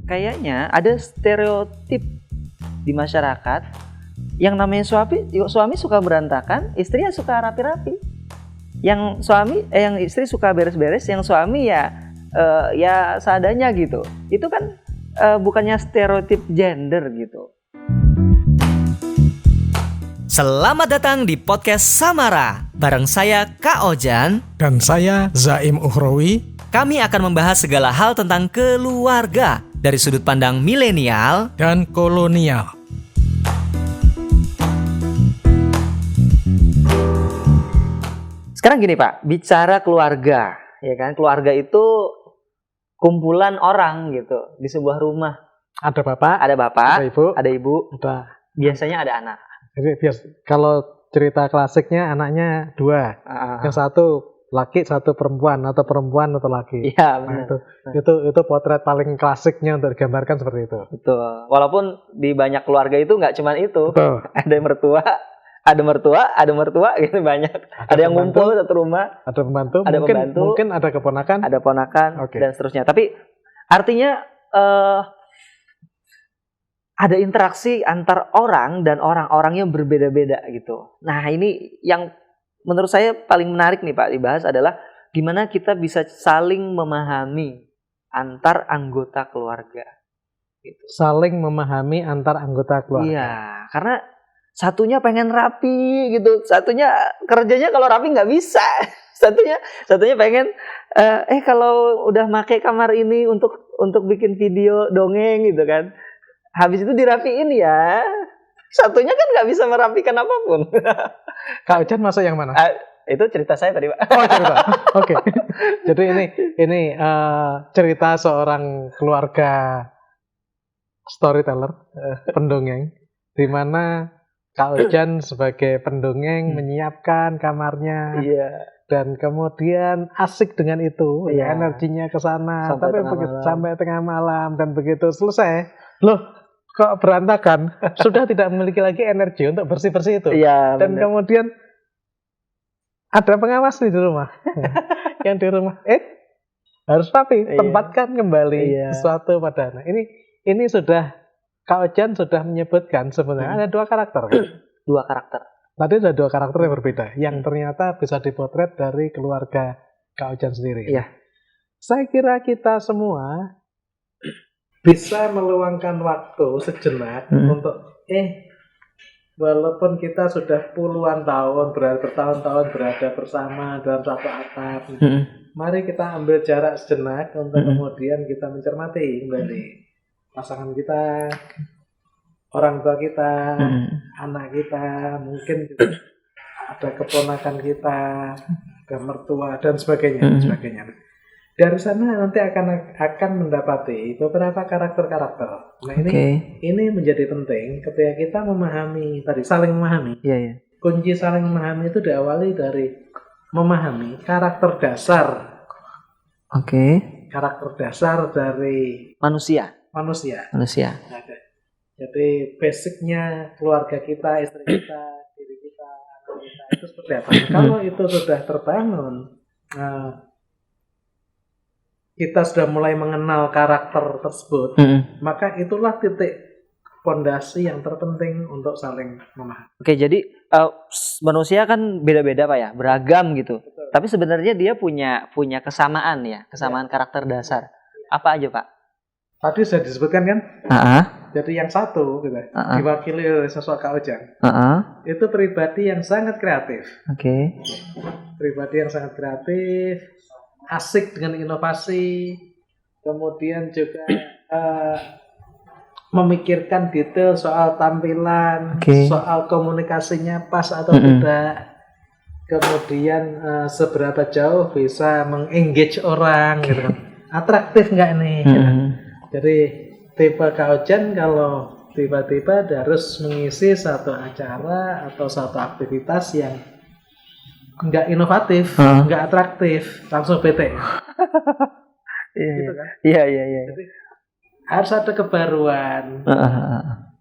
kayaknya ada stereotip di masyarakat yang namanya suami suka berantakan, istrinya suka rapi-rapi. Yang istri suka beres-beres, yang suami ya seadanya gitu. Itu kan bukannya stereotip gender gitu. Selamat datang di podcast Samara. Bareng saya Kak Ojan dan saya Zaim Uhrawi. Kami akan membahas segala hal tentang keluarga dari sudut pandang milenial dan kolonial. Sekarang gini Pak, bicara keluarga, ya kan? Keluarga itu kumpulan orang gitu di sebuah rumah. Ada bapak, ada ibu, biasanya ada anak. Jadi kalau cerita klasiknya anaknya dua, yang satu laki, satu perempuan, atau perempuan atau laki. Iya benar. Itu potret paling klasiknya untuk digambarkan seperti itu. Betul. Walaupun di banyak keluarga itu nggak cuma itu. Betul. Ada mertua gitu banyak. Ada yang ngumpul satu rumah. Ada pembantu. Mungkin ada keponakan. Ada ponakan dan seterusnya. Tapi artinya ada interaksi antar orang dan orang-orang yang berbeda-beda gitu. Nah ini yang menurut saya paling menarik nih Pak dibahas adalah gimana kita bisa saling memahami antar anggota keluarga. Gitu. Saling memahami antar anggota keluarga. Iya, karena satunya pengen rapi gitu, satunya kerjanya kalau rapi nggak bisa. Satunya pengen kalau udah make kamar ini untuk bikin video dongeng gitu kan. Habis itu dirapiin ya. Satunya kan nggak bisa merapikan apapun. Kak Ojan masuk yang mana? Itu cerita saya tadi Pak. Oh cerita. Oke. Jadi ini cerita seorang keluarga storyteller, pendongeng, di mana Kak Ojan sebagai pendongeng menyiapkan kamarnya. Iya. Dan kemudian asik dengan itu, energinya ke sana sampai tengah malam dan begitu selesai, loh kok berantakan, sudah tidak memiliki lagi energi untuk bersih-bersih itu. Iya, dan bener. Kemudian ada pengawas di rumah, yang di rumah, harus rapi, tempatkan kembali sesuatu pada anak. Ini sudah Kak Ojan sudah menyebutkan sebenarnya ada dua karakter. Dua karakter. Tadi ada dua karakter yang berbeda, yang ternyata bisa dipotret dari keluarga Kak Ojan sendiri. Iya. Saya kira kita semua bisa meluangkan waktu sejenak untuk walaupun kita sudah puluhan tahun bertahun-tahun berada bersama dalam satu atap, mari kita ambil jarak sejenak untuk kemudian kita mencermati kembali pasangan kita, orang tua kita, anak kita, mungkin juga ada keponakan kita, ada mertua dan sebagainya. Dari sana nanti akan mendapati beberapa karakter-karakter. Nah ini menjadi penting ketika kita memahami tadi, saling memahami. Iya. Kunci saling memahami itu diawali dari memahami karakter dasar. Karakter dasar dari manusia. Jadi basicnya keluarga kita, istri kita, diri kita, anak kita itu seperti apa? Kalau itu sudah terbangun, kita sudah mulai mengenal karakter tersebut, maka itulah titik fondasi yang terpenting untuk saling memahami. Oke, jadi manusia kan beda-beda Pak ya, beragam gitu. Betul. Tapi sebenarnya dia punya kesamaan ya, karakter dasar. Apa aja Pak? Tadi sudah disebutkan kan? Jadi yang satu gitu, diwakili oleh sosok Kak Ojan. Itu pribadi yang sangat kreatif. Pribadi yang sangat kreatif, asik dengan inovasi, kemudian juga memikirkan detail soal tampilan, soal komunikasinya pas atau tidak, kemudian seberapa jauh bisa mengengage orang, gitu kan, atraktif nggak nih? Gitu. Jadi tipe Kak Ojan kalau tiba-tiba harus mengisi satu acara atau satu aktivitas yang nggak inovatif, nggak atraktif, langsung bete. Gitu kan? Iya. Jadi harus ada kebaruan.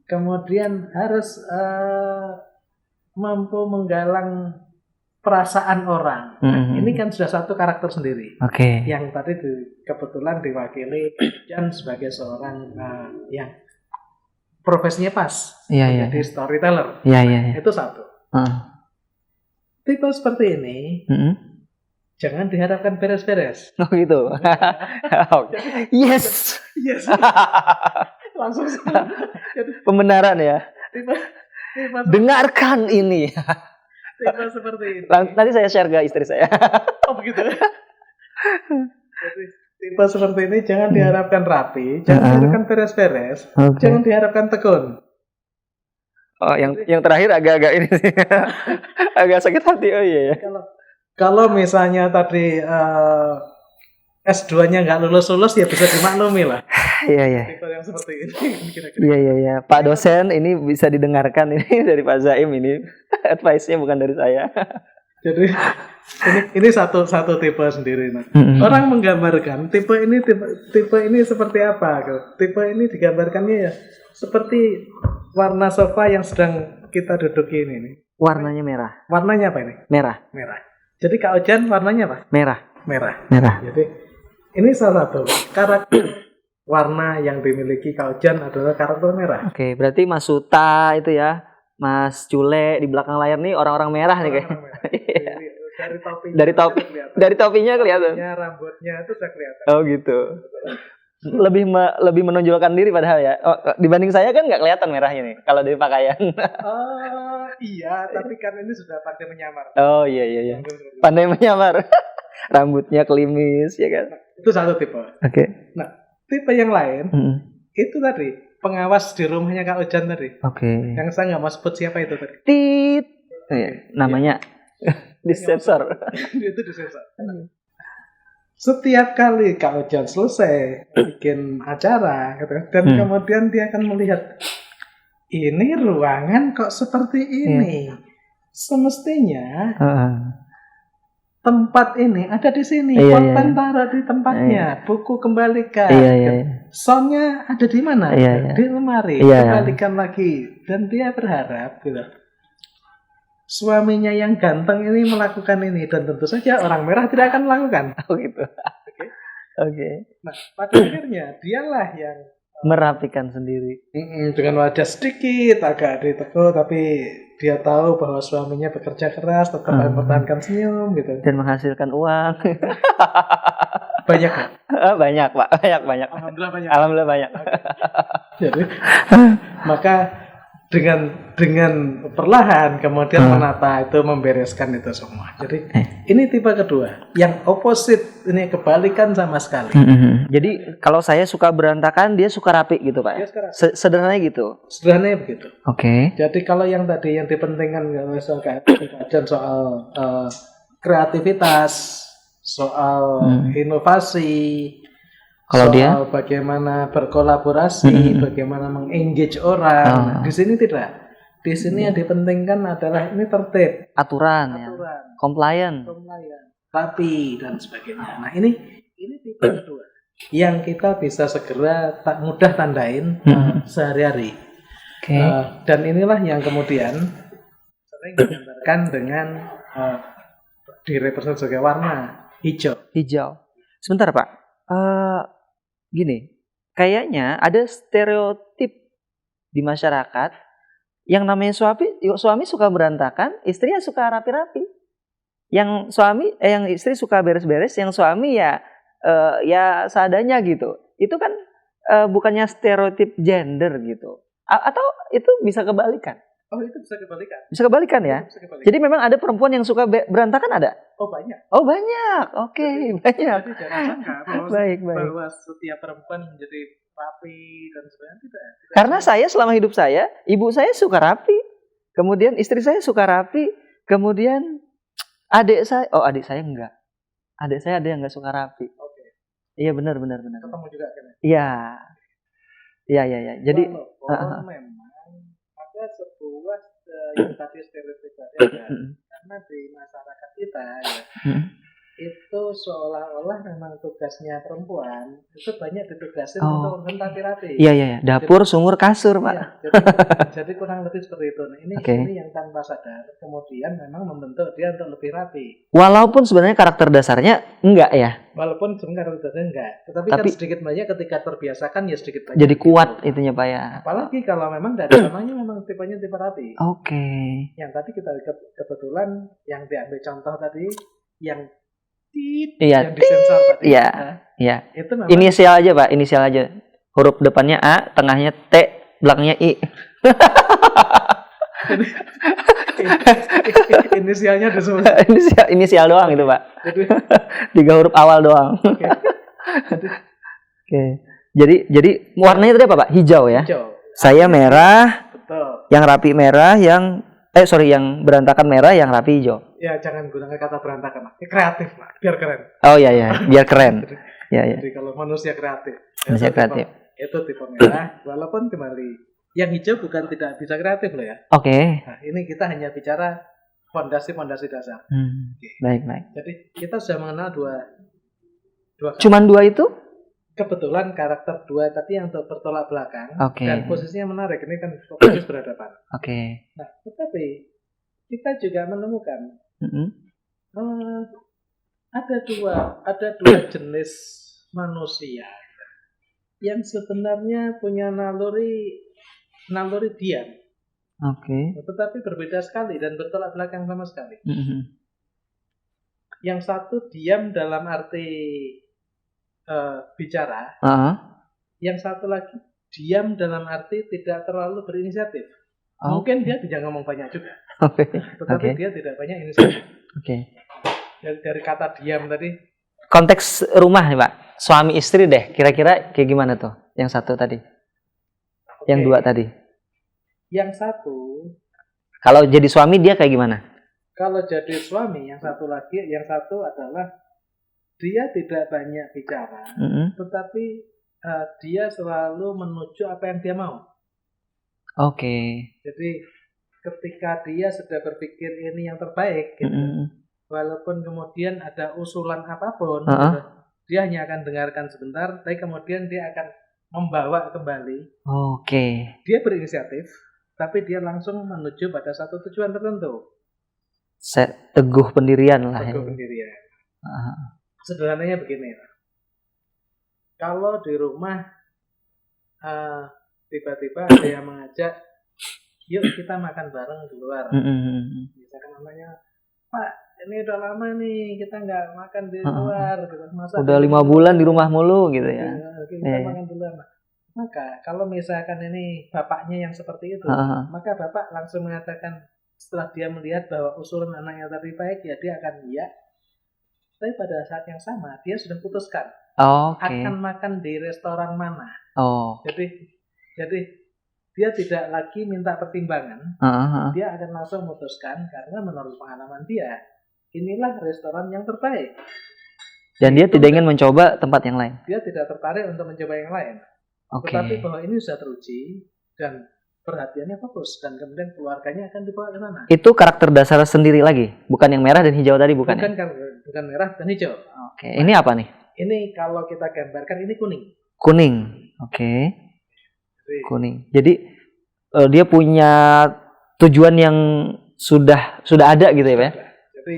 Kemudian harus mampu menggalang perasaan orang. Nah, Mm-mm. ini kan sudah satu karakter sendiri. Oke. Yang tadi kebetulan diwakili Jan sebagai seorang yang profesinya pas, Iya, iya. menjadi storyteller. Iya, iya, iya. Itu satu. Heeh. Tipe seperti ini Mm-mm. jangan diharapkan beres-beres. Oh gitu. Oke. Yes. Yes. Langsung jadi Pembenaran ya. tipe Dengarkan ini. tipe seperti ini. Nanti saya share ke istri saya. Oh begitu. Jadi tipe seperti ini jangan diharapkan rapi, jangan diharapkan beres-beres, Oke. jangan diharapkan tekun. Oh, yang terakhir agak-agak ini sih. Agak sakit hati. Oh iya ya. Kalau misalnya tadi S2-nya nggak lulus-lulus ya bisa dimaklumi lah. Iya, iya. Tipe yang seperti ini kira-kira. Iya, iya, iya. Pak dosen ini bisa didengarkan ini dari Pak Zaim ini. Advice-nya bukan dari saya. Jadi ini satu tipe sendiri. Nah. Orang menggambarkan tipe ini seperti apa? Tipe ini digambarkannya ya seperti warna sofa yang sedang kita duduki ini nih. Warnanya merah. Warnanya apa ini? Merah. Merah. Jadi Kak Ojan warnanya apa? Merah. Merah. Merah. Jadi ini salah satu karakter warna yang dimiliki Kak Ojan adalah karakter merah. Oke, berarti Mas Suta itu ya, Mas Cule di belakang layar nih orang-orang merah nih kayaknya. Dari topinya. Dari topi, kelihatan. dari topinya kelihatan. Topinya, rambutnya itu sudah kelihatan. Oh gitu. Lebih menonjolkan diri padahal ya. Oh, dibanding saya kan nggak kelihatan merahnya nih kalau dari pakaian. Oh iya, tapi kan ini sudah pandai menyamar. Oh iya, iya, iya. Pandai menyamar. Rambutnya klimis ya kan. Itu satu tipe. Oke. Nah, tipe yang lain itu tadi pengawas di rumahnya Kak Ojan tadi. Oke. Yang saya nggak mau sebut siapa itu tadi. Tit. Oh, iya. Namanya disensor. Itu disensor. Setiap kali Kak Ojan selesai bikin acara gitu, dan kemudian dia akan melihat ini ruangan kok seperti ini. Semestinya tempat ini ada di sini, pulpen taruh di tempatnya, buku kembalikan. Soundnya ada di mana? Di lemari. Kembalikan lagi. Dan dia berharap gitu, suaminya yang ganteng ini melakukan ini, dan tentu saja orang merah tidak akan melakukan. Oh gitu. Oke. Nah, pada akhirnya dialah yang merapikan sendiri dengan wajah sedikit agak ditekuk, tapi dia tahu bahwa suaminya bekerja keras, tetap mempertahankan senyum gitu dan menghasilkan uang. Banyak Pak? Banyak Pak, banyak. Alhamdulillah banyak. Jadi maka dengan perlahan kemudian menata itu, membereskan itu semua. Jadi ini tipe kedua, yang opposite, ini kebalikan sama sekali. Jadi kalau saya suka berantakan, dia suka rapi gitu Pak. Sederhananya gitu. Sederhananya begitu. Oke. Jadi kalau yang tadi yang dipentingkan soal kajian soal kreativitas, soal inovasi, kalau soal dia bagaimana berkolaborasi, bagaimana mengengage orang. Di sini tidak. Di sini yang dipentingkan adalah ini tertib, aturan. Ya. Compliant, rapi dan sebagainya. Nah ini tipe kedua yang kita bisa segera mudah tandain sehari-hari. Dan inilah yang kemudian sering digambarkan dengan direpresentasi sebagai warna hijau. Sebentar Pak. Gini, kayaknya ada stereotip di masyarakat yang namanya suami suka berantakan, istrinya suka rapi-rapi. Yang istri suka beres-beres, yang suami ya seadanya gitu. Itu kan bukannya stereotip gender gitu. Atau itu bisa kebalikan? Oh, itu bisa kebalikan. Bisa kebalikan ya? Bisa kebalikan. Jadi memang ada perempuan yang suka berantakan ada? Oh, banyak. Oh, banyak. Oke, banyak. Jadi jangan sangka bahwa setiap perempuan menjadi rapi dan sebagainya. Tidak. Karena saya selama hidup saya, ibu saya suka rapi. Kemudian istri saya suka rapi. Kemudian adik saya enggak. Adik saya ada yang enggak suka rapi. Oke. Iya, benar. Ketemu juga kan? Iya. Jadi memang ada sebuah yang tadi stereotip tadi ada. Karena di masyarakat kita ya, itu itu seolah-olah memang tugasnya perempuan itu banyak ditugasin Oh. untuk urusan rapi-rapi. Iya. Dapur, sumur, kasur, Pak. Iya, jadi kurang lebih seperti itu. Nah, Oke. ini yang tanpa sadar kemudian memang membentuk dia untuk lebih rapi. Walaupun sebenarnya karakter dasarnya enggak ya. Walaupun sebenarnya enggak, tetapi kan sedikit banyak ketika terbiasakan ya sedikit banyak. Jadi kuat gitu. itunya Pak ya. Apalagi kalau memang dari namanya memang tipenya tipe rapi. Oke. Yang tadi kita kebetulan yang diambil contoh tadi yang Iya. yang disensor tadi. Iya. Nah, Iya. itu memang Inisial aja Pak, inisial aja. Huruf depannya A, tengahnya T, belakangnya I. inisialnya ada semua. inisial doang itu Pak. Jadi 3 huruf awal doang. oke. Oke. Jadi warnanya tadi apa Pak? Hijau ya. Hijau. Saya merah, Betul. yang rapi merah, yang berantakan merah, yang rapi hijau. Ya jangan gunakan kata berantakan, Pak. Kreatif, Pak. Biar keren. Oh iya, biar keren. Iya. Jadi kalau manusia kreatif. Manusia kreatif. Itu tipe merah. Walaupun kembali yang hijau bukan tidak bisa kreatif loh ya. Oke. Nah, ini kita hanya bicara fondasi dasar. Baik. Jadi kita sudah mengenal dua Cuman 2 itu? kebetulan karakter 2 tadi yang untuk bertolak belakang. Oke. Dan posisinya menarik. Ini kan posisi berhadapan. Oke. Nah, tetapi kita juga menemukan ada dua jenis manusia yang sebenarnya punya naluri diam, Oke. tetapi berbeda sekali dan bertolak belakang sama sekali. Yang satu diam dalam arti bicara, yang satu lagi diam dalam arti tidak terlalu berinisiatif. Mungkin dia tidak ngomong banyak juga, tetapi dia tidak banyak inisiatif. Oke. Dari kata diam tadi. Konteks rumah nih Pak, suami istri deh, kira-kira kayak gimana tuh? Yang satu tadi, yang 2 tadi. Yang satu, kalau jadi suami dia kayak gimana? Kalau jadi suami, yang satu adalah dia tidak banyak bicara, tetapi dia selalu menuju apa yang dia mau. Oke. Jadi ketika dia sudah berpikir ini yang terbaik, gitu, walaupun kemudian ada usulan apapun, dia hanya akan dengarkan sebentar, tapi kemudian dia akan membawa kembali. Oke. Dia berinisiatif, tapi dia langsung menuju pada satu tujuan tertentu. Teguh pendirian lah. Teguh pendirian. Sederhananya begini, kalau di rumah tiba-tiba ada yang mengajak, yuk kita makan bareng di luar. Misalkan namanya, Pak, ini udah lama nih kita nggak makan di luar. Masa udah 5 bulan di rumah mulu gitu ya. Kita makan di luar. Maka kalau misalkan ini bapaknya yang seperti itu, maka bapak langsung mengatakan setelah dia melihat bahwa usulan anaknya tadi baik, ya dia akan iya. Tapi pada saat yang sama dia sudah putuskan akan makan di restoran mana. Jadi dia tidak lagi minta pertimbangan, dia akan langsung memutuskan karena menurut pengalaman dia inilah restoran yang terbaik. Dan dia tidak ingin mencoba tempat yang lain. Dia tidak tertarik untuk mencoba yang lain. Tetapi bahwa ini sudah teruji dan perhatiannya fokus dan kemudian keluarganya akan dibawa ke sana. Itu karakter dasar sendiri lagi, bukan yang merah dan hijau tadi, bukan? Bukan merah dan hijau. Ini apa nih? Ini kalau kita gambarkan ini kuning. Kuning. Kuning. Jadi dia punya tujuan yang sudah ada gitu ya, Pak? Jadi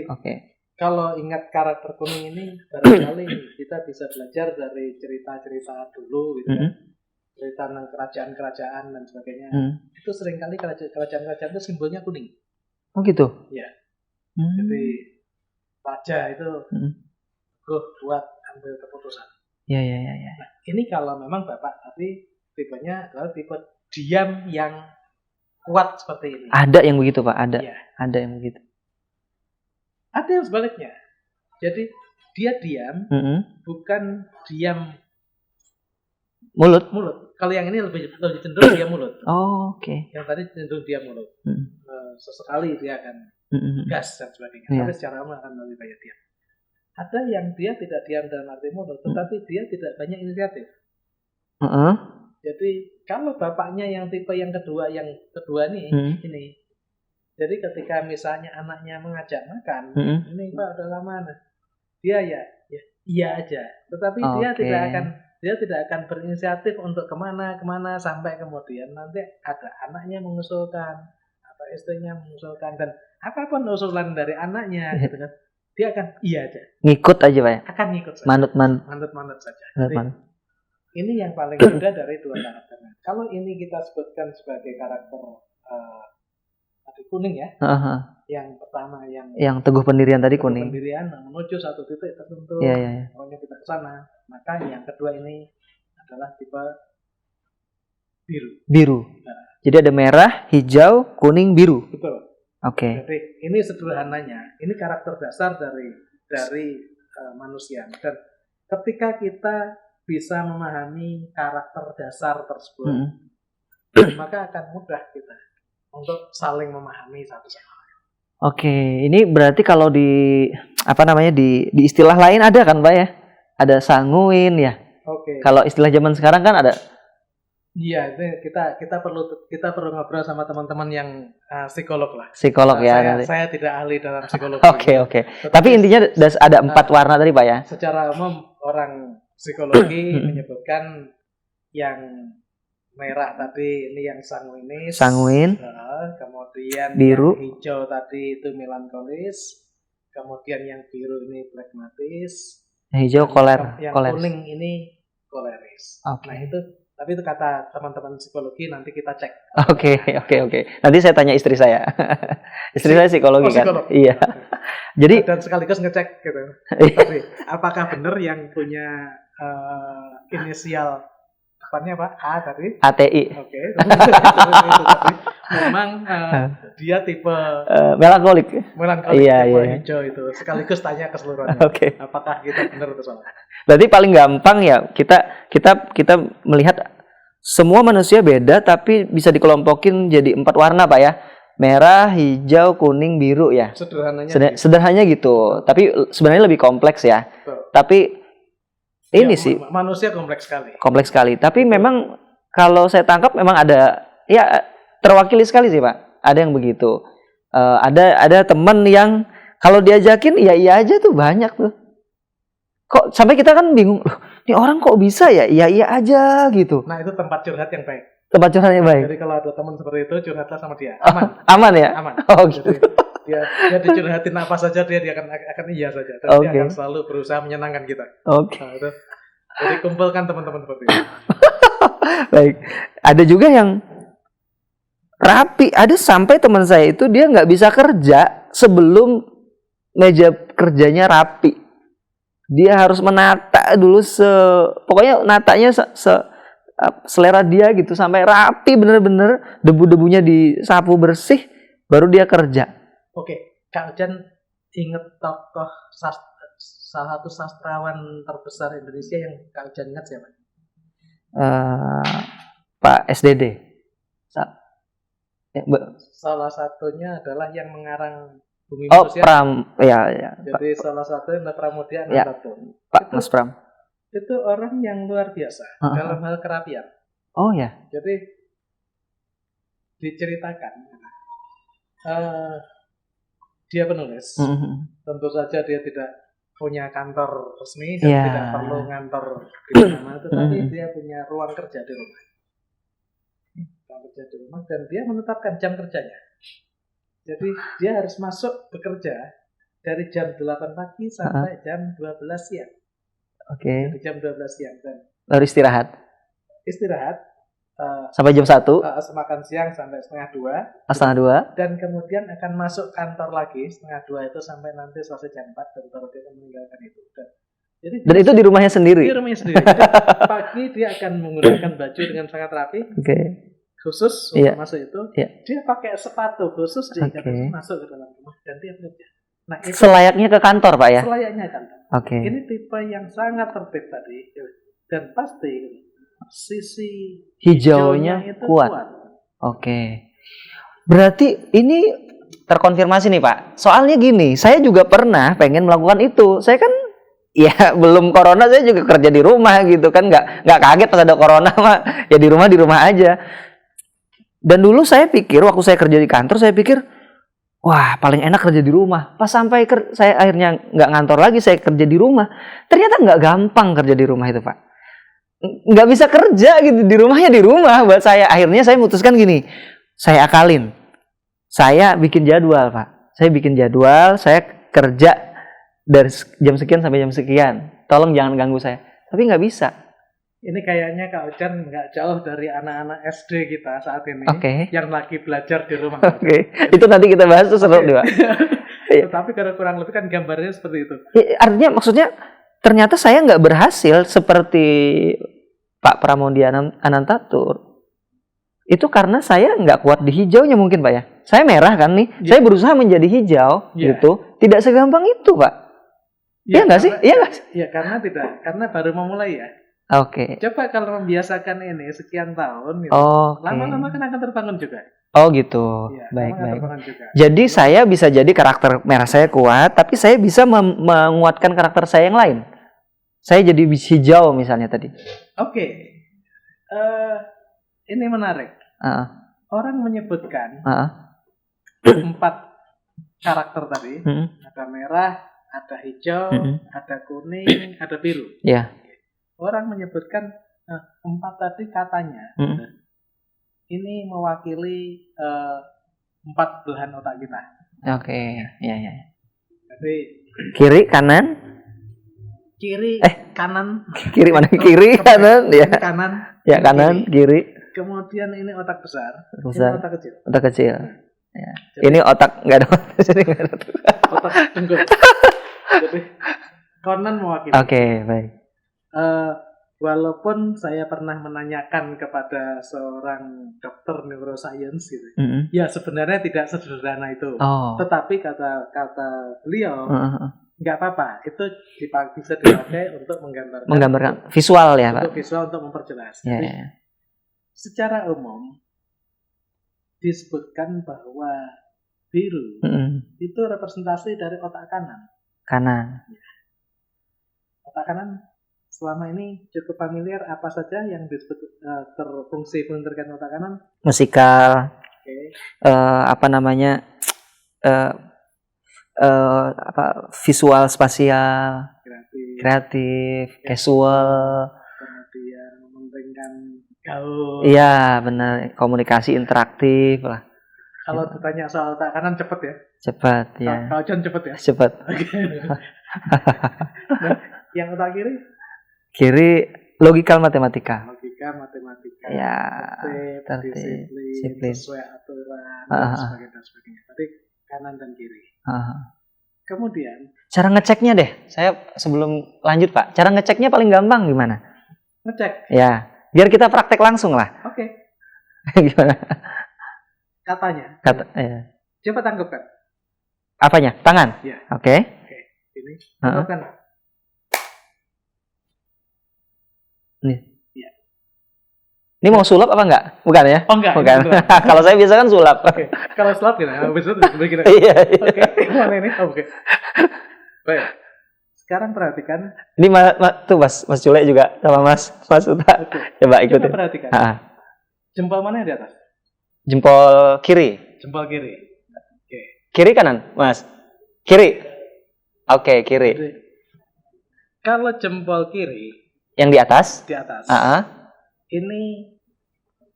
kalau ingat karakter kuning ini, barangkali kita bisa belajar dari cerita-cerita dulu gitu kan. Cerita tentang kerajaan-kerajaan dan sebagainya. Itu seringkali kerajaan-kerajaan itu simbolnya kuning. Oh gitu? Iya. Jadi raja itu buat ambil keputusan. Iya. Nah, ini kalau memang bapak tapi tipenya adalah tipe diam yang kuat seperti ini. Ada yang begitu Pak? Ada. Ya. Ada yang begitu. Ada yang sebaliknya. Jadi dia diam, bukan diam mulut. Kalau yang ini lebih cenderung diam mulut. Yang tadi cenderung diam mulut. Sesekali dia akan gas dan sebagainya. Tapi secara umum akan lebih banyak diam. Ada yang dia tidak diam dalam arti mulut, tetapi dia tidak banyak inisiatif. Jadi kalau bapaknya yang tipe yang kedua nih, ini. Jadi ketika misalnya anaknya mengajak makan, ini Pak udah lama nah. dia ya iya aja. Tetapi dia tidak akan berinisiatif untuk kemana sampai kemudian nanti ada anaknya mengusulkan atau istrinya mengusulkan, dan apapun usulan dari anaknya gitu kan, dia akan iya aja. Ngikut aja Pak ya? Akan ngikut saja. Manut saja. Jadi, ini yang paling mudah dari dua karakternya. Kalau ini kita sebutkan sebagai karakter kuning ya. Yang pertama yang teguh pendirian tadi kuning. Pendirian menuju satu titik tertentu. Pokoknya kita ke sana. Maka yang kedua ini adalah tipe biru. Nah. Jadi ada merah, hijau, kuning, biru. Betul. Oke. Jadi ini sederhananya. Ini karakter dasar dari manusia. Dan ketika kita bisa memahami karakter dasar tersebut, maka akan mudah kita untuk saling memahami satu sama lain. Oke, ini berarti kalau di di istilah lain ada kan Pak ya? Ada sanguin ya. Oke. Kalau istilah zaman sekarang kan ada. Iya, itu kita perlu ngobrol sama teman-teman yang psikolog lah. Psikolog ya. Saya tidak ahli dalam psikologi. Oke. Tapi intinya ada 4 warna tadi Pak ya. Secara umum orang psikologi menyebutkan yang merah tadi ini yang sanguin, kemudian biru, yang hijau tadi itu melankolis, kemudian yang biru ini pragmatis, hijau koleris. Kuning ini koleris. Nah tapi itu kata teman-teman psikologi, nanti kita cek. Oke. Nanti saya tanya istri saya. Istri saya psikologi kan. Psikolog. Iya. Jadi dan sekaligus ngecek gitu. Tapi apakah benar yang punya inisial depannya Pak A tadi? ATI. Oke. Memang dia tipe melankolik. Iya. Hijau itu. Sekaligus tanya keseluruhannya. Oke. Apakah kita benar atau salah? Berarti paling gampang ya kita melihat semua manusia beda tapi bisa dikelompokin jadi 4 warna Pak ya. Merah, hijau, kuning, biru ya. Sederhananya gitu. Tapi sebenarnya lebih kompleks ya. Betul. Tapi ini sih manusia kompleks sekali. Kompleks sekali. Tapi memang kalau saya tangkap memang ada ya terwakili sekali sih Pak. Ada yang begitu. Ada teman yang kalau diajakin iya aja tuh banyak tuh. Kok sampai kita kan bingung, loh, ini orang kok bisa ya? Iya aja gitu. Nah, itu tempat curhat yang baik. Tempat curhat yang baik. Jadi kalau ada teman seperti itu, curhatlah sama dia. Aman ya? Aman. Oh, gitu. Jadi, dia dicurhatin apa saja dia akan iya saja. Dan dia akan selalu berusaha menyenangkan kita. Oke. Nah, itu. Jadi kumpulkan teman-teman seperti itu. Baik. Ada juga yang rapi. Ada sampai teman saya itu dia nggak bisa kerja sebelum meja kerjanya rapi. Dia harus menata dulu pokoknya natanya selera dia gitu sampai rapi bener-bener, debu-debunya disapu bersih baru dia kerja. Oke, Kak Jan inget tokoh salah satu sastrawan terbesar Indonesia yang Kak Jan ingat siapa? Pak SDD. Salah satunya adalah yang mengarang Bumi Manusia. Pram, ya. Jadi salah satu yang Pramudia ya, Pak Mas Pram. Itu orang yang luar biasa dalam hal kerapian. Oh ya. Jadi diceritakan dia penulis. Tentu saja dia tidak punya kantor resmi dan tidak perlu ngantor di mana, tetapi dia punya ruang kerja di rumah. Dan dia menetapkan jam kerjanya. Jadi dia harus masuk bekerja dari jam 8 pagi sampai jam 12 siang. Oke. Jadi jam 12 siang dan lalu istirahat. Sampai jam 1. Makan siang sampai setengah 2. Setengah 2. Dan kemudian akan masuk kantor lagi setengah 2 itu sampai nanti selesai jam 4 dan baru dia meninggalkan itu. Dan itu di rumahnya sendiri. Di rumahnya sendiri. Jadi, pagi dia akan menggunakan baju dengan sangat rapi. Oke. Khusus untuk masuk itu, dia pakai sepatu khusus masuk ke dalam rumah dan dia bekerja. Nah, itu selayaknya ke kantor Pak ya? Selayaknya kantor. Oke. Ini tipe yang sangat tertib tadi dan pasti sisi hijaunya itu kuat. Oke. Berarti ini terkonfirmasi nih Pak. Soalnya gini, saya juga pernah pengen melakukan itu. Saya kan ya belum corona saya juga kerja di rumah gitu kan, nggak kaget pas ada corona mah ya di rumah aja. Dan dulu saya pikir waktu saya kerja di kantor saya pikir wah paling enak kerja di rumah. Pas sampai saya akhirnya nggak ngantor lagi, saya kerja di rumah. Ternyata nggak gampang kerja di rumah itu, Pak. Nggak bisa kerja gitu di rumahnya di rumah. Buat saya akhirnya saya memutuskan gini, saya akalin. Saya bikin jadwal, Pak. Saya bikin jadwal, saya kerja dari jam sekian sampai jam sekian. Tolong jangan ganggu saya. Tapi nggak bisa. Ini kayaknya Kak Ojan nggak jauh dari anak-anak SD kita saat ini Oke. yang lagi belajar di rumah. Oke. Itu nanti kita bahas tuh seru dua. Iya. Tetapi kalau kurang lebih kan gambarnya seperti itu. Artinya maksudnya ternyata saya nggak berhasil seperti Pak Pramodia Anantatur. Itu karena saya nggak kuat di hijaunya mungkin, Pak ya. Saya merah kan nih. Ya. Saya berusaha menjadi hijau gitu. Tidak segampang itu, Pak. Iya nggak sih? Iya nggak? Ya karena baru memulai ya. Oke. Coba kalau membiasakan ini sekian tahun, gitu, Oke. lama-lama kan akan terbangun juga. Oh gitu. Ya, Baik. terbangun juga. Jadi saya bisa jadi karakter merah saya kuat, tapi saya bisa menguatkan karakter saya yang lain. Saya jadi hijau misalnya tadi. Oke. Ini menarik. Uh, Orang menyebutkan uh, 4 karakter tadi. Ada merah, ada hijau, ada kuning, ada biru. Ya. Orang menyebutkan 4 tadi katanya ini mewakili 4 belahan otak kita. Oke. Ya. Jadi Kiri, kanan, kiri, kanan, kiri mana? Kiri, kanan, ya. kanan, Ya kanan, kiri, kemudian ini otak besar, besar, ini otak kecil, otak kecil. Ya. Jadi- Ini otak nggak ada. Jadi nggak ada. otak tengkuk. Jadi konon mewakili. Oke, baik. Walaupun saya pernah menanyakan kepada seorang dokter neuroscience gitu, Mm-mm. ya sebenarnya tidak sederhana itu. Oh. Tetapi kata beliau Uh-uh. nggak apa-apa, itu bisa dipakai untuk Menggambarkan visual ya, Pak. untuk visual untuk memperjelas. Ya, Jadi, ya. secara umum disebutkan bahwa biru Mm-mm. itu representasi dari otak kanan. Kanan. Otak kanan selama ini cukup familiar, apa saja yang disebut terfungsi menentukan otak kanan? Musikal. Oke. Apa namanya? Visual, spasial, kreatif, casual. Kemudian mementingkan gaul. Iya, benar. Komunikasi interaktif lah. Kalau ditanya soal otak kanan cepet ya. Cepat, ya. Kalau John cepet ya. Cepat. Oke. Nah, yang otak kiri Kiri logikal matematika. logika, matematika, Ya, tertib, tertib, disiplin, disiplin. sesuai aturan, Ah. dan sebagainya. Tadi kanan dan kiri. Ah. Kemudian Cara ngeceknya deh. Saya sebelum lanjut, Pak. Cara ngeceknya paling gampang gimana? ngecek. Ya, biar kita praktek langsung lah. Oke. Gimana? Katanya. Ya. Coba tangkapkan. Apanya? Tangan? Ya. Oke. Ini. Ah. Tangkapkan. Ini mau sulap apa enggak? Bukan ya? Oh enggak. Bukan. ini sulap. Kalau saya biasa kan sulap. Oke. Kalau sulap gimana? Habis itu begini. Iya. Oke. Mana ini? Oh, oke. Baik. Sekarang perhatikan. Ini tuh Mas Cule juga sama Mas Uta. Oke. Coba Coba ikutin. perhatikan. Ah. Jempol mana yang di atas? Jempol kiri. Jempol kiri. Oke. Kiri kanan, Mas? Kiri. Oke, kiri. Jadi, kalau jempol kiri Yang di atas? di atas, ini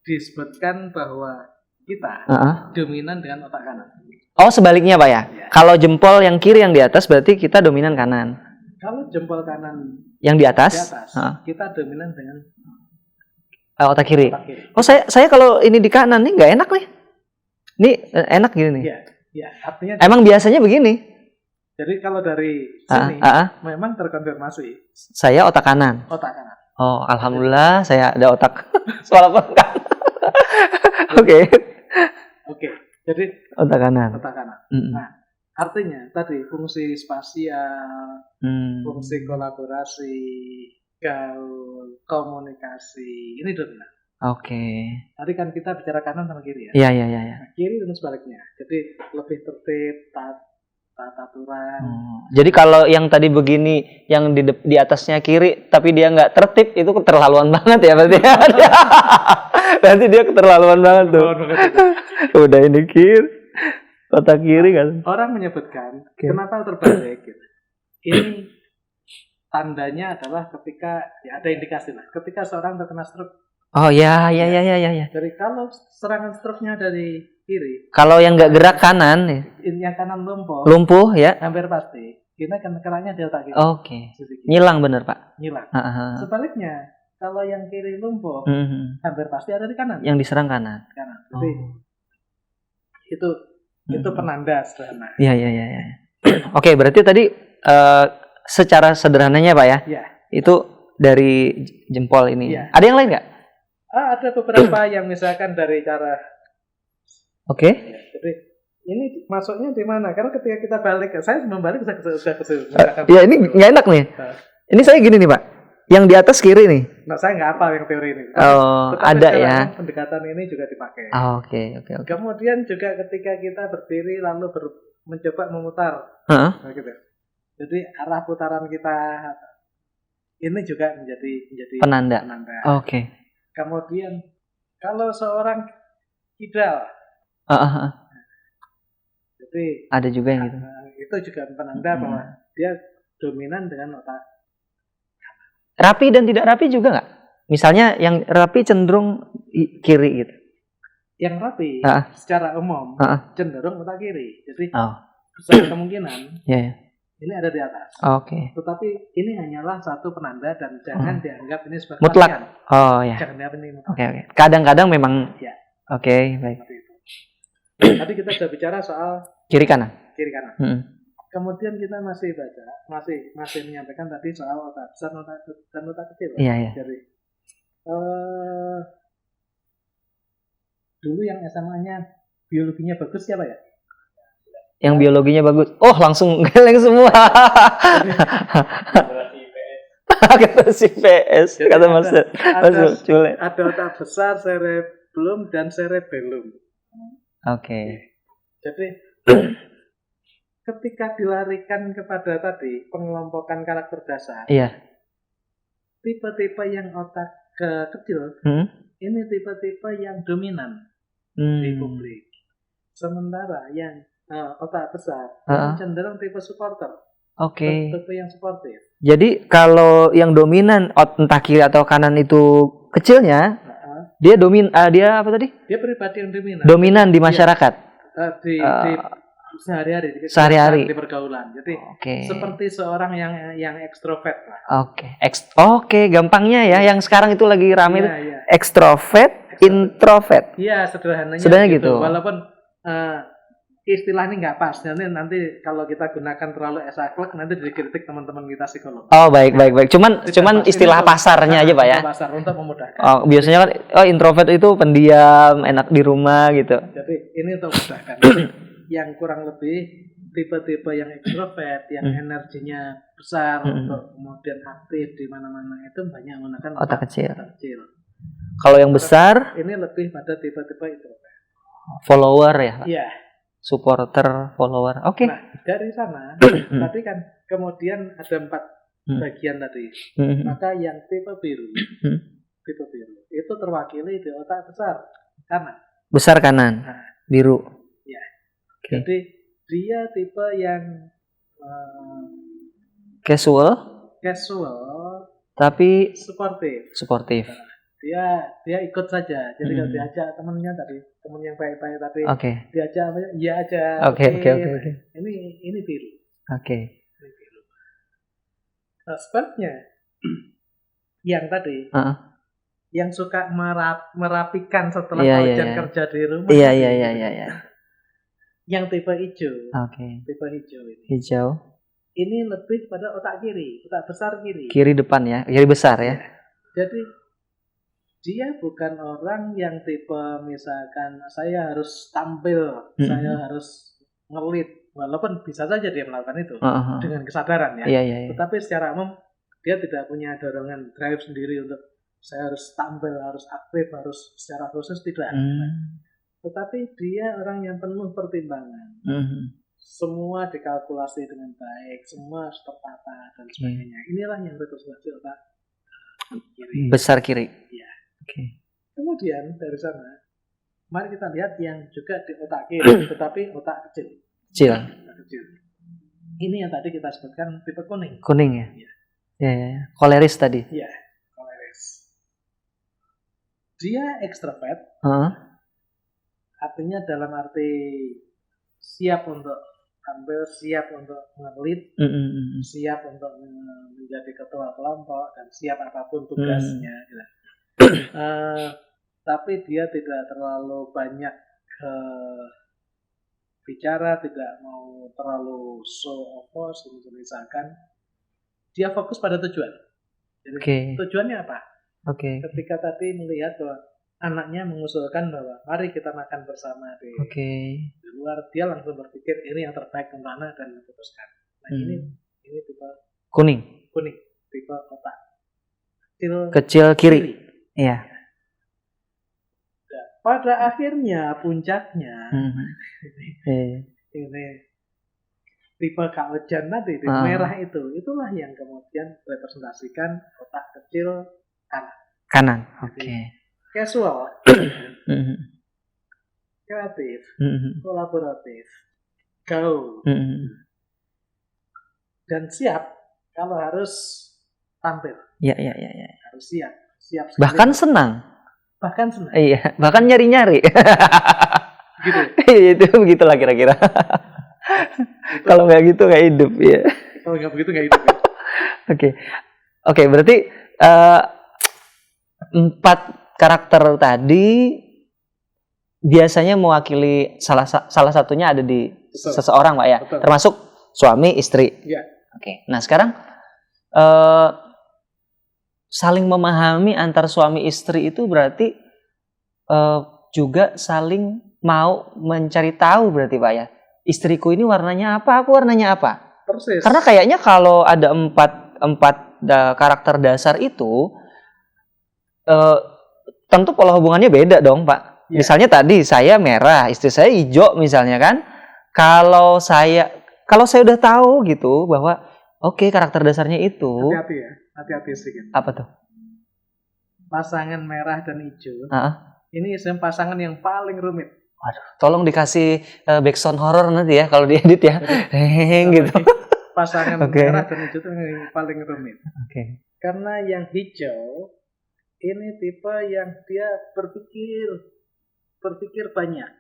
disebutkan bahwa kita dominan dengan otak kanan. Oh, sebaliknya, Pak ya? Ya. Kalau jempol yang kiri yang di atas berarti kita dominan kanan. Kalau jempol kanan Yang di di atas? atas, kita dominan dengan Otak kiri. otak kiri. Oh, saya kalau ini di kanan nih nggak enak nih. Ini enak gini nih. Iya, ya, artinya Emang biasanya begini. jadi kalau dari sini memang terkonfirmasi Saya otak kanan. otak kanan. Oh, alhamdulillah saya ada otak. Walaupun kanan. Oke. Oke, jadi Otak kanan. otak kanan. Mm. Nah, artinya tadi fungsi spasial, Hmm. fungsi kolaborasi, gaul, komunikasi, ini dominan. Oke. Tadi kan kita bicara kanan sama kiri ya. Iya. Nah, kiri dan sebaliknya. Jadi lebih tertib, tata aturan. Jadi kalau yang tadi begini, yang di atasnya kiri, tapi dia nggak tertib, itu keterlaluan banget ya berarti. Nanti dia keterlaluan banget tuh. Oh, begitu. Udah ini kiri. Otak kiri kan. Orang menyebutkan Oke. kenapa terbalik gitu. Ini tandanya adalah ketika ya ada indikasi lah. Ketika seorang terkena stroke. Oh ya. Jadi kalau serangan stroke-nya dari kiri, Kalau yang nggak gerak kanan, ya, yang kanan lumpuh ya. hampir pasti. Ini kan kenanya di otak kiri. Oke. Sisi kiri. Nyilang bener Pak. Nyilang. Heeh. Sebaliknya, kalau yang kiri lumpuh, hampir pasti ada di kanan. Yang diserang kanan. Kanan. Jadi itu penanda sederhana. Iya. Oke, berarti tadi secara sederhananya Pak ya, Ya. itu dari jempol ini. Iya. Ada yang lain nggak? Ada beberapa yang misalkan dari cara. Oke. Ya, jadi ini masuknya di mana? Karena ketika kita balik, saya membalik bisa Ya ini nggak enak nih. Ini saya gini nih Pak. Yang di atas kiri nih. Nah, saya nggak apa yang teori ini. Oh, Tetapi ada secara ya. umum pendekatan ini juga dipakai. Oke. Kemudian juga ketika kita berdiri lalu mencoba memutar, Heeh. nah, gitu. Jadi arah putaran kita ini juga menjadi Penanda. Oke. Kemudian kalau seorang kidal, jadi Ada juga yang gitu. itu juga penanda bahwa dia dominan dengan otak. Rapi dan tidak rapi juga nggak? Misalnya yang rapi cenderung kiri gitu. Yang rapi secara umum cenderung otak kiri. Jadi besar kemungkinan ini ada di atas. Oke. Tetapi ini hanyalah satu penanda dan jangan dianggap ini sebagai mutlak. latihan. Oh ya. Jangan dianggap ini mutlak. Oke. Kadang-kadang memang. Ya. Oke, baik. Seperti itu. Tadi kita sudah bicara soal kiri kanan. Kemudian kita masih baca, masih menyampaikan tadi soal otak besar dan otak kecil. Iya. Jadi dulu yang SMA-nya biologinya bagus siapa ya? Yang biologinya bagus. Oh, langsung geleng semua. Generasi PS. Kata Mas Cule. Ada otak besar, cerebellum dan cerebellum. Oke. Jadi ketika dilarikan kepada tadi pengelompokan karakter dasar. Iya. Tipe-tipe yang otak kecil, ini tipe-tipe yang dominan di publik. Sementara yang otak besar cenderung tipe supporter. Oke. Tipe yang suportif. Jadi kalau yang dominan entah kiri atau kanan itu kecilnya, dia dia apa tadi? Dia pribadi yang dominan. Dominan di masyarakat. Di sehari-hari di pergaulan. Jadi seperti seorang yang ekstrovert lah. Oke, gampangnya ya yang sekarang itu lagi rame itu ekstrovert, introvert. Iya, sederhananya gitu. Walaupun istilah ini nggak pas. Nanti kalau kita gunakan terlalu saklek nanti dikritik teman-teman kita psikolog. Oh, baik. Cuman istilah pasarnya aja, Pak ya. Pasar untuk memudahkan. Oh, biasanya kan introvert itu pendiam, enak di rumah gitu. Jadi ini untuk memudahkan. Yang kurang lebih tipe-tipe yang ekstrovert, yang energinya besar untuk kemudian aktif di mana-mana itu banyak menggunakan otak kecil. Kalau yang besar ini lebih pada tipe-tipe introvert. Follower ya, Pak? Iya. Supporter, follower. Oke. Nah, dari sana tadi kan kemudian ada 4 bagian tadi. Maka yang tipe biru itu terwakili di otak besar kanan. Besar kanan. Biru. Ya. Jadi dia tipe yang casual tapi suportif. Dia ikut saja. Jadi kalau diajak temennya tadi, temen yang baik-baik tadi, diajak iya aja. Oke. Ini biru. Oke. Ini biru. Nah, sebabnya yang tadi yang suka merapikan setelah jam kerja di rumah. Iya. Yang tipe hijau. Tipe hijau ini. Ini lebih pada otak kiri, otak besar kiri. Kiri depan ya, kiri besar ya. Jadi dia bukan orang yang tipe misalkan saya harus tampil, saya harus ngelit, walaupun bisa saja dia melakukan itu dengan kesadaran ya. Iya. Tetapi secara umum dia tidak punya dorongan drive sendiri untuk saya harus tampil, harus aktif, harus secara khusus tidak. Tetapi dia orang yang penuh pertimbangan. Semua dikalkulasi dengan baik, semua harus tertata dan sebagainya. Inilah yang representasi otak kiri. Besar kiri. Kemudian dari sana Mari kita lihat yang juga di otak kiri, tetapi otak kecil. Kecil. Otak kecil. Ini yang tadi kita sebutkan tipe kuning. Kuning ya? Iya. Ya. Koleris tadi. Iya, koleris. Dia ekstrovert, Heeh. artinya dalam arti siap untuk tampil, siap untuk nge-lead, siap untuk menjadi ketua kelompok, dan siap apapun tugasnya. Gitu. Tapi dia tidak terlalu banyak bicara, tidak mau terlalu show off, misalkan. Dia fokus pada tujuan. Jadi tujuannya apa? Ketika tadi melihat bahwa anaknya mengusulkan bahwa mari kita makan bersama di luar, dia langsung berpikir ini yang terbaik untuk anak dan memutuskan. Nah ini tipe kuning, tipe otak kecil kiri. Iya. Nah, pada akhirnya puncaknya ini tipe Kak Wejan tadi, tipe merah itulah yang kemudian representasikan otak kecil kanan. Casual, kreatif, kolaboratif, gaul, dan siap kalau harus tampil. Iya. Harus siap sekali. Bahkan senang. Iya, bahkan nyari-nyari. Gitu. Itu begitulah kira-kira. Kalau nggak gitu nggak hidup ya. Kalau nggak begitu nggak hidup. Ya? Oke, berarti 4 karakter tadi biasanya mewakili salah satunya ada di seseorang, Pak ya. Betul. Termasuk suami, istri. Iya. Nah sekarang saling memahami antar suami istri itu berarti juga saling mau mencari tahu berarti, Pak ya. Istriku ini warnanya apa, aku warnanya apa. Persis. Karena kayaknya kalau ada 4 karakter dasar itu tentu pola hubungannya beda dong, Pak. Ya. Misalnya tadi saya merah, istri saya hijau misalnya kan. Kalau saya udah tahu gitu bahwa karakter dasarnya itu. Hati-hati sedikit. Apa tuh? Pasangan merah dan hijau. Ini pasangan yang paling rumit. Waduh, tolong dikasih backsound horror nanti ya kalau diedit ya. Gitu. Pasangan merah dan hijau itu yang paling rumit. Karena yang hijau ini tipe yang dia berpikir banyak.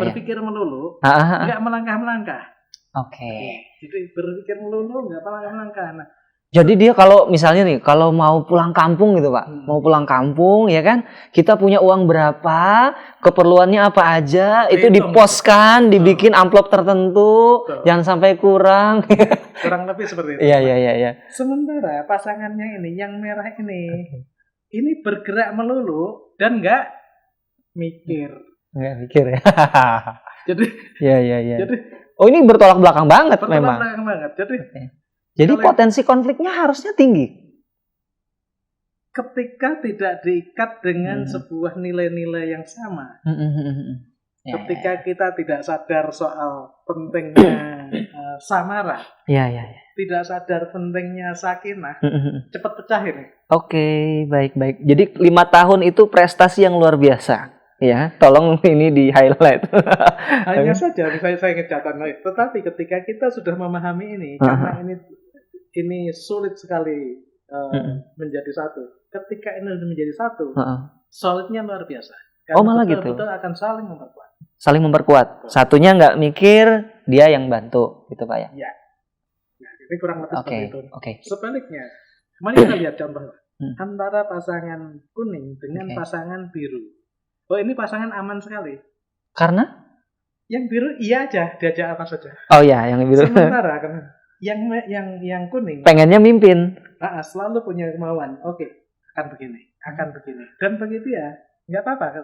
Berpikir melulu, nggak melangkah-melangkah. Jadi berpikir melulu, nggak melangkah-melangkah. Nah, jadi dia kalau misalnya nih, kalau mau pulang kampung gitu, Pak, mau pulang kampung ya kan, kita punya uang berapa, keperluannya apa aja, itu diposkan, dibikin amplop tertentu, jangan sampai kurang. Kurang lebih seperti itu. Iya. Sementara pasangannya ini, yang merah ini bergerak melulu dan nggak mikir. Nggak mikir ya. Jadi. Jadi. Ini bertolak belakang banget memang. Bertolak belakang banget. Jadi potensi konfliknya harusnya tinggi. Ketika tidak diikat dengan sebuah nilai-nilai yang sama. Ketika kita tidak sadar soal pentingnya samarah. Tidak sadar pentingnya sakinah. Cepat pecah ini. Baik. Jadi 5 tahun itu prestasi yang luar biasa. Ya, tolong ini di highlight. Hanya saja saya ngecatat lagi. Tetapi ketika kita sudah memahami ini, karena ini sulit sekali menjadi satu. Ketika ini menjadi satu, solidnya luar biasa. Karena malah betul-betul gitu. akan saling memperkuat. Saling memperkuat. Satunya nggak mikir, dia yang bantu, gitu Pak ya. Iya. Nah, ini kurang lebih seperti itu. Sebaliknya, mari kita lihat contoh antara pasangan kuning dengan pasangan biru. Ini pasangan aman sekali. Karena? Yang biru iya aja, diajak apa saja. Yang biru. Sementara kan yang kuning pengennya mimpin. Selalu punya kemauan. Akan begini. Dan begitu ya, nggak apa-apa.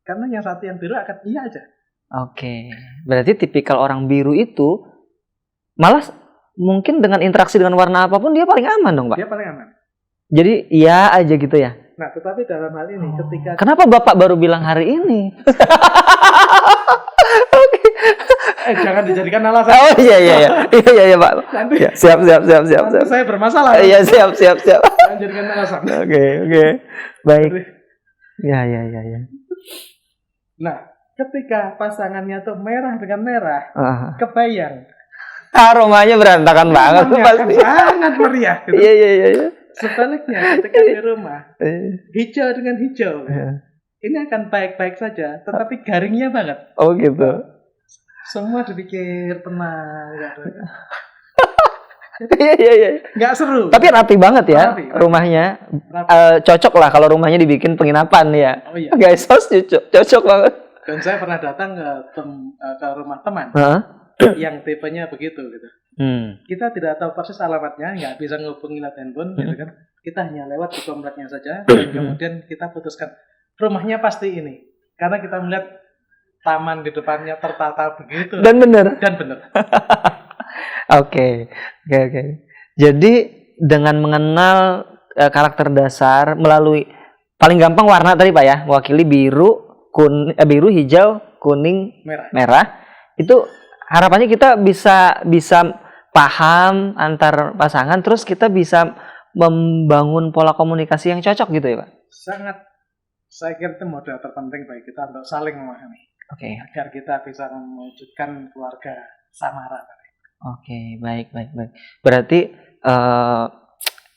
Karena yang satu yang biru akan iya aja. Berarti tipikal orang biru itu malah mungkin dengan interaksi dengan warna apapun dia paling aman dong, Pak. Dia paling aman. Jadi iya aja gitu ya. Nah, tetapi dalam hal ini ketika kenapa Bapak baru bilang hari ini? Jangan dijadikan alasan. Iya Pak. Nanti siap. Nanti saya bermasalah. Iya siap. Jangan jadikan alasan. Oke. Baik. Ya. Nah, ketika pasangannya tuh merah dengan merah, Ah. kebayang. Aromanya berantakan banget tuh Rumahnya akan pasti. sangat meriah gitu. Iya iya iya. Sebaliknya ketika di rumah Eh, hijau dengan hijau, iya. ini akan baik-baik saja, tetapi garingnya banget. Oh gitu. Semua dipikir tenang, Iya iya iya. nggak seru. Tapi rapi banget ya Rapi. rumahnya. Rapi. Cocok lah kalau rumahnya dibikin penginapan ya. Oh iya. Guys, cocok banget. Dan saya pernah datang ke rumah teman Hah? yang tipenya begitu gitu. Kita tidak tahu persis alamatnya, nggak bisa ngubungi lewat handphone, gitu kan. Kita hanya lewat di kompleknya saja, dan kemudian kita putuskan rumahnya pasti ini, karena kita melihat taman di depannya tertata begitu Dan bener. dan benar. Oke. Jadi dengan mengenal karakter dasar melalui paling gampang warna tadi Pak ya, mewakili biru, biru, hijau, kuning, merah. Itu harapannya kita bisa paham antar pasangan, terus kita bisa membangun pola komunikasi yang cocok gitu ya Pak. Sangat, saya kira itu modal terpenting bagi kita untuk saling memahami. Oke. Agar kita bisa mewujudkan keluarga samara. Oke, baik. Berarti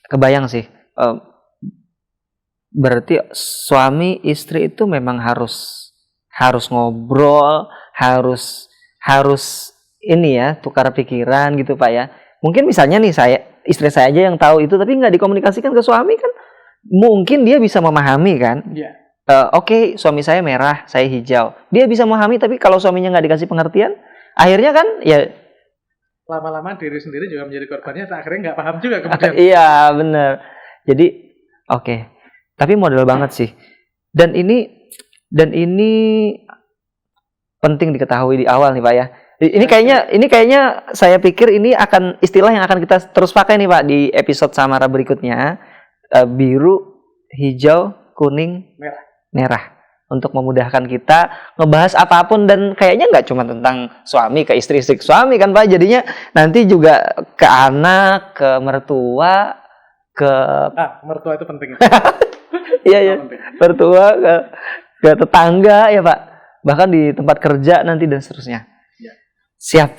kebayang sih. Berarti suami istri itu memang harus ngobrol, harus ini ya, tukar pikiran gitu Pak ya. Mungkin misalnya nih istri saya aja yang tahu itu, tapi nggak dikomunikasikan ke suami kan, mungkin dia bisa memahami kan. Iya. Oke, suami saya merah, saya hijau. Dia bisa memahami, tapi kalau suaminya nggak dikasih pengertian, akhirnya kan ya Lama-lama diri sendiri juga menjadi korbannya, akhirnya nggak paham juga kemudian. iya benar. Jadi oke. Tapi modal banget sih. Dan ini penting diketahui di awal nih Pak ya. Ini kayaknya saya pikir ini akan istilah yang akan kita terus pakai nih Pak di episode Samara berikutnya. Biru, hijau, kuning, merah. Untuk memudahkan kita ngebahas apapun, dan kayaknya nggak cuma tentang suami ke istri ke suami kan Pak, jadinya nanti juga ke anak, ke mertua, ke mertua itu penting. iya mertua, ke tetangga ya Pak, bahkan di tempat kerja nanti dan seterusnya. Ya. Siap